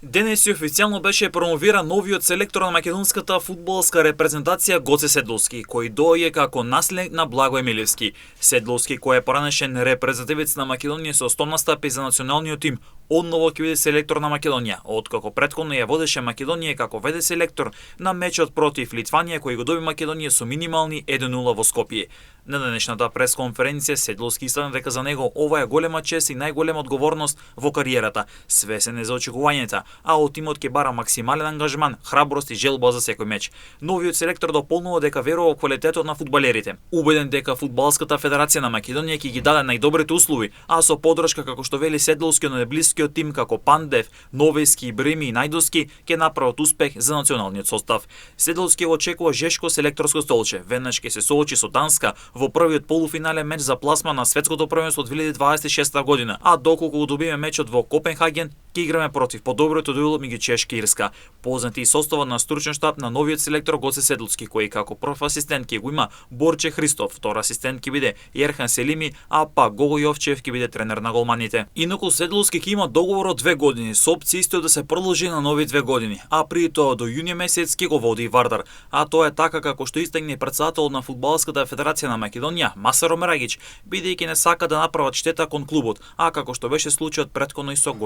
Денес официјално беше промовиран новиот селектор на македонската фудбалска репрезентација Гоце Седловски, кој доаѓа како наследник на Благој Милевски. Седловски, кој е поранешен репрезентативец на Македонија со 100 настапи за националниот тим, одново ќе биде селектор на Македонија, откако претходно ја водеше Македонија како веде селектор на мечот против Литванија кој го доби Македонија со минимални 1-0 во Скопје. На денешната пресконференција Седловски истакна дека за него ова е голема чест и најголема одговорност во кариерата, свесен е за очекувањата, а од тимот ќе бара максимален ангажман, храброст и желба за секој меч. Новиот селектор дополнува дека верува во квалитетот на фудбалерите. Убеден дека фудбалската федерација на Македонија ќе ги даде најдобрите услови, а со поддршка како што вели Седловски на блискиот тим како Пандев, Новески, Бреми и Најдовски ќе направат успех за националниот состав. Седловски очекува жешко селекторско столче. Веднаш ќе се соочи со Данска во првиот полуфинален меч за пласма на светското првенство од 2026 година, а доколку го добиме мечот во Копенхаген, ќе играме против подоброто дуел меѓу Чешка и Ирска. Познати и состава на стручен штаб на новиот селектор Гоце Седловски, кој како прв асистент ќе го има Борче Христов, втор асистент ќе биде Ерхан Селими, а па Гого Јовчев ќе биде тренер на голманите. Инаку Седловски ќе има договор од 2 години со опција исто да се продолжи на нови 2 години, а при тоа до јуни месец ќе го води Вардар. А тоа е така како што истакне претседател на фудбалската федерација на Македонија Масаро Мерагич, бидејќи не сака да направат штета кон клубот, а како што беше случајот претходно и со Горан